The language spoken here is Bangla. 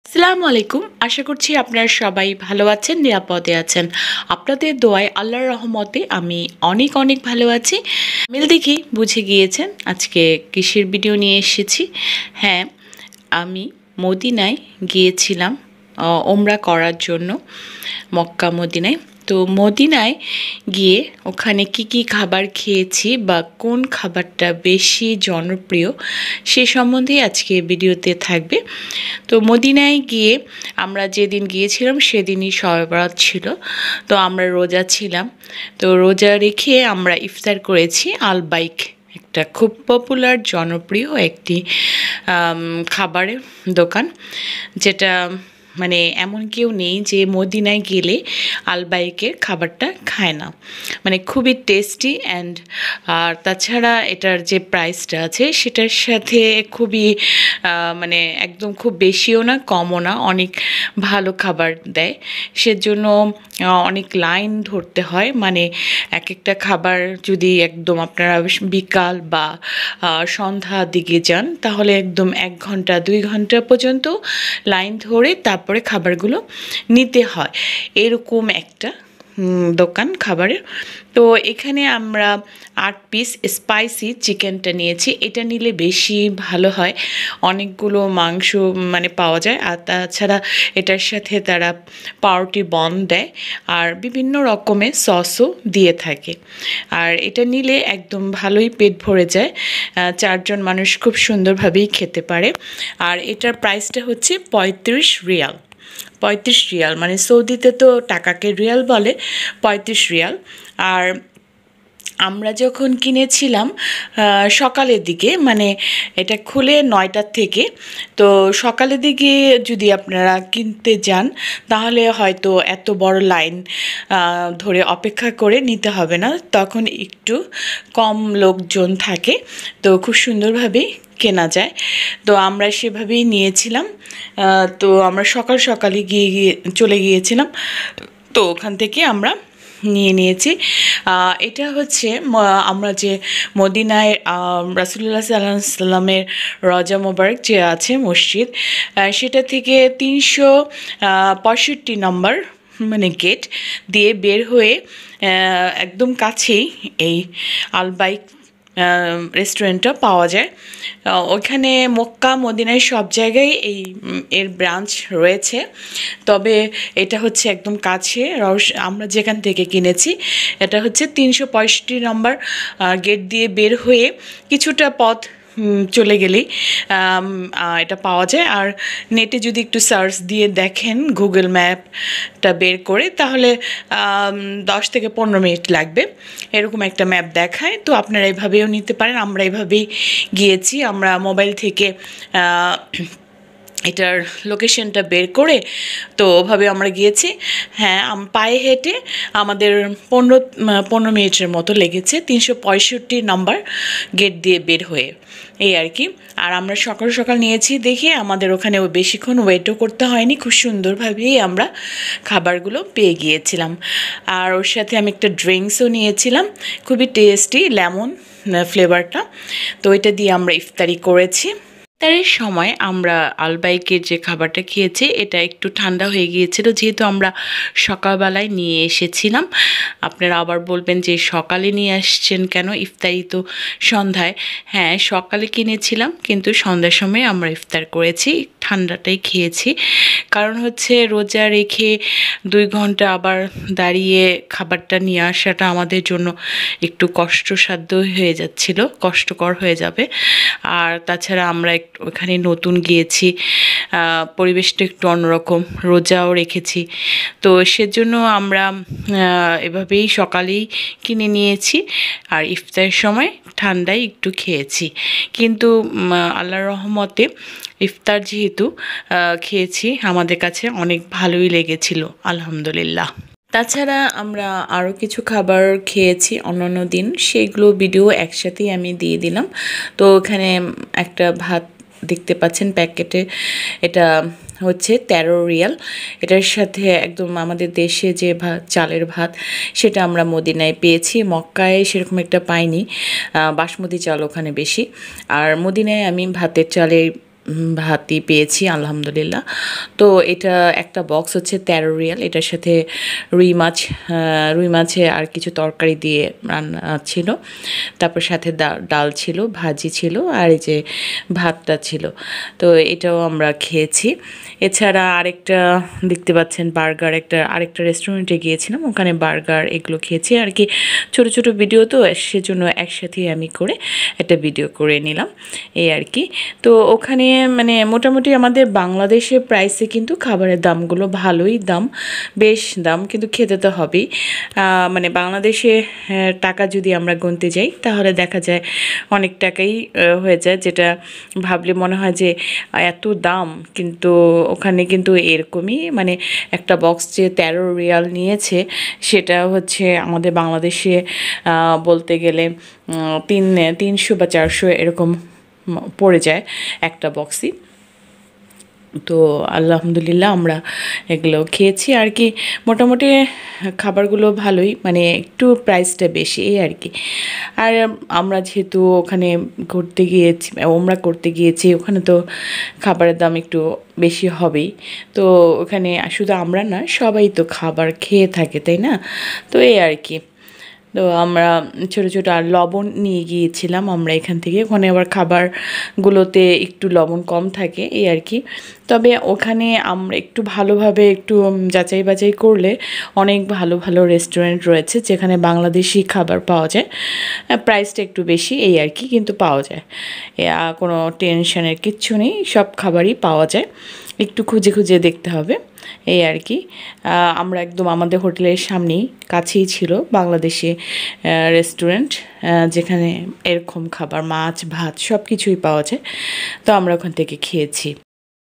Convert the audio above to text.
আসসালামু আলাইকুম। আশা করছি আপনারা সবাই ভালো আছেন, নিরাপদে আছেন। আপনাদের দোয়ায় আল্লাহর রহমতে আমি অনেক অনেক ভালো আছি। মিল দেখি বুঝে গিয়েছেন আজকে কিসের ভিডিও নিয়ে এসেছি। হ্যাঁ, আমি মদিনায় গিয়েছিলাম ওমরা করার জন্য, মক্কা মদিনায়। তো মদিনায় গিয়ে ওখানে কি খাবার খেয়েছি বা কোন খাবারটা বেশি জনপ্রিয় সে সম্বন্ধে আজকে ভিডিওতে থাকবে। তো মদিনায় গিয়ে আমরা যেদিন গিয়েছিলাম সেদিনই শবে বরাত ছিল। তো আমরা রোজা ছিলাম। তো রোজা রেখে আমরা ইফতার করেছি আলবাইক, একটা খুব পপুলার জনপ্রিয় একটি খাবারের দোকান, যেটা মানে এমন কেউ নেই যে মদিনায় গেলে আলবাইকের খাবারটা খায় না। মানে খুবই টেস্টি অ্যান্ড আর তাছাড়া এটার যে প্রাইসটা আছে সেটার সাথে খুবই মানে একদম খুব বেশিও না কমও না, অনেক ভালো খাবার দেয়। সেজন্য অনেক লাইন ধরতে হয়। মানে এক একটা খাবার যদি একদম আপনারা বিকাল বা সন্ধ্যা দিকে যান তাহলে একদম 1 ঘন্টা 2 ঘন্টা পর্যন্ত লাইন ধরে তারপরে খাবারগুলো নিতে হয়। এরকম একটা দোকান খাবারের। তো এখানে আমরা 8 পিস স্পাইসি চিকেনটা নিয়েছি। এটা নিলে বেশি ভালো হয়, অনেকগুলো মাংস মানে পাওয়া যায়। আর তাছাড়া এটার সাথে তারা পাউরুটি বন দেয় আর বিভিন্ন রকমের সসও দিয়ে থাকে। আর এটা নিলে একদম ভালোই পেট ভরে যায়, 4 জন মানুষ খুব সুন্দরভাবেই খেতে পারে। আর এটার প্রাইসটা হচ্ছে 35 রিয়াল। 35 রিয়াল মানে সৌদিতে তো টাকাকে রিয়াল বলে, 35 রিয়াল। আর আমরা যখন কিনেছিলাম সকালের দিকে, মানে এটা খুলে 9টার থেকে, তো সকালের দিকে যদি আপনারা কিনতে যান তাহলে হয়তো এত বড় লাইন ধরে অপেক্ষা করে নিতে হবে না, তখন একটু কম লোকজন থাকে, তো খুব সুন্দরভাবেই কেনা যায়। তো আমরা সেভাবেই নিয়েছিলাম। তো আমরা সকালে গিয়ে চলে গিয়েছিলাম। তো ওখান থেকে আমরা নিয়েছি। এটা হচ্ছে আমরা যে মদিনায় রাসূলুল্লাহ সাল্লাল্লাহু আলাইহি ওয়াসাল্লামের রজা মোবারক যে আছে মসজিদ, সেটা থেকে 365 নম্বর মানে গেট দিয়ে বের হয়ে একদম কাছেই এই আলবাইক রেস্টুরেন্টটা পাওয়া যায়। ওখানে মক্কা মদিনায় সব জায়গায় এর ব্রাঞ্চ রয়েছে, তবে এটা হচ্ছে একদম কাছে। আমরা যেখান থেকে কিনেছি এটা হচ্ছে 365 নম্বর গেট দিয়ে বের হয়ে কিছুটা পথ চলে গেলেই এটা পাওয়া যায়। আর নেটে যদি একটু সার্চ দিয়ে দেখেন গুগল ম্যাপটা বের করে, তাহলে 10 থেকে 15 মিনিট লাগবে, এরকম একটা ম্যাপ দেখায়। তো আপনারা এভাবেও নিতে পারেন। আমরা এভাবেই গিয়েছি, আমরা মোবাইল থেকে এটার লোকেশনটা বের করে তো ওভাবে আমরা গিয়েছি। হ্যাঁ, পায়ে হেঁটে আমাদের 15 মিনিটের মতো লেগেছে 365 নম্বর গেট দিয়ে বের হয়ে, এই আর কি। আর আমরা সকাল নিয়েছি দেখে আমাদের ওখানে বেশিক্ষণ ওয়েটও করতে হয়নি, খুব সুন্দরভাবেই আমরা খাবারগুলো পেয়ে গিয়েছিলাম। আর ওর সাথে আমি একটা ড্রিঙ্কসও নিয়েছিলাম, খুবই টেস্টি, লেমন ফ্লেভারটা। তো এটা দিয়ে আমরা ইফতারি করেছি। ইফতারের সময় আমরা আলবাইকের যে খাবারটা খেয়েছি এটা একটু ঠান্ডা হয়ে গিয়েছিল, যেহেতু আমরা সকালবেলায় নিয়ে এসেছিলাম। আপনারা আবার বলবেন যে সকালে নিয়ে আসছেন কেন, ইফতারি তো সন্ধ্যায়। হ্যাঁ, সকালে কিনেছিলাম কিন্তু সন্ধ্যার সময় আমরা ইফতার করেছি, ঠান্ডাটাই খেয়েছি। কারণ হচ্ছে রোজা রেখে 2 ঘন্টা আবার দাঁড়িয়ে খাবারটা নিয়ে আসাটা আমাদের জন্য একটু কষ্টসাধ্য হয়ে যাচ্ছিল, কষ্টকর হয়ে যাবে। আর তাছাড়া আমরা ওখানে নতুন গিয়েছি, পরিবেশটা একটু অন্যরকম, রোজাও রেখেছি, তো সেজন্য আমরা এভাবেই সকালেই কিনে নিয়েছি আর ইফতারের সময় ঠান্ডায় একটু খেয়েছি। কিন্তু আল্লাহর রহমতে ইফতার যেহেতু খেয়েছি আমাদের কাছে অনেক ভালোই লেগেছিল, আলহামদুলিল্লাহ। তাছাড়া আমরা আরও কিছু খাবার খেয়েছি অন্যান্য দিন, সেইগুলো ভিডিও একসাথেই আমি দিয়ে দিলাম। তো ওখানে একটা ভাত দেখতে পাচ্ছেন প্যাকেটে, এটা হচ্ছে 13 রিয়াল। এটার সাথে একদম আমাদের দেশে যে ভাত, চালের ভাত, সেটা আমরা মদিনায় পেয়েছি, মক্কায় সেরকম একটা পাইনি, বাসমতি চাল ওখানে বেশি। আর মদিনায় আমি ভাতের চালের ভাতই পেয়েছি আলহামদুলিল্লাহ। তো এটা একটা বক্স হচ্ছে 13 রিয়াল। এটার সাথে রুই মাছে আর কিছু তরকারি দিয়ে রান্না ছিল। তারপর সাথে ডাল ছিল, ভাজি ছিল, আর এই যে ভাতটা ছিল। তো এটাও আমরা খেয়েছি। এছাড়া আরেকটা দেখতে পাচ্ছেন বার্গার, আরেকটা রেস্টুরেন্টে গিয়েছিলাম, ওখানে বার্গার এগুলো খেয়েছি আর কি। ছোট ছোট ভিডিও তো, সেজন্য একসাথেই আমি করে একটা ভিডিও করে নিলাম এই আর কি। তো ওখানে মানে মোটামুটি আমাদের বাংলাদেশের প্রাইসে কিন্তু খাবারের দামগুলো ভালোই দাম, বেশ দাম, কিন্তু খেতে তো হবেই। মানে বাংলাদেশে টাকা যদি আমরা গুনতে যাই তাহলে দেখা যায় অনেক টাকাই হয়ে যায়, যেটা ভাবলে মনে হয় যে এত দাম, কিন্তু ওখানে কিন্তু এরকমই, মানে একটা বক্স যে 13 রিয়াল নিয়েছে সেটা হচ্ছে আমাদের বাংলাদেশে বলতে গেলে 300 বা 400 এরকম পড়ে যায় একটা বক্সই। তো আলহামদুলিল্লাহ আমরা এগুলো খেয়েছি আর কি। মোটামুটি খাবারগুলো ভালোই, মানে একটু প্রাইসটা বেশি এই আর কি। আর আমরা যেহেতু ওখানে ওমরা করতে গিয়েছি, ওখানে তো খাবারের দাম একটু বেশি হবেই। তো ওখানে শুধু আমরা না, সবাই তো খাবার খেয়ে থাকে, তাই না? তো এই আর কি। তো আমরা ছোটো ছোটো আর লবণ নিয়ে গিয়েছিলাম আমরা এখান থেকে। ওখানে আবার খাবারগুলোতে একটু লবণ কম থাকে এই আর কি। তবে ওখানে আমরা একটু ভালোভাবে একটু যাচাই বাছাই করলে অনেক ভালো ভালো রেস্টুরেন্ট রয়েছে যেখানে বাংলাদেশি খাবার পাওয়া যায়। প্রাইসটা একটু বেশি এই আর কি, কিন্তু পাওয়া যায়। কোনো টেনশনের কিচ্ছু নেই, সব খাবারই পাওয়া যায়, একটু খুঁজে খুঁজে দেখতে হবে এই আর কি। আমরা একদম আমাদের হোটেলের সামনেই কাছেই ছিল বাংলাদেশি রেস্টুরেন্ট, যেখানে এরকম খাবার, মাছ ভাত সব কিছুই পাওয়া যায়। তো আমরা ওখান থেকে খেয়েছি।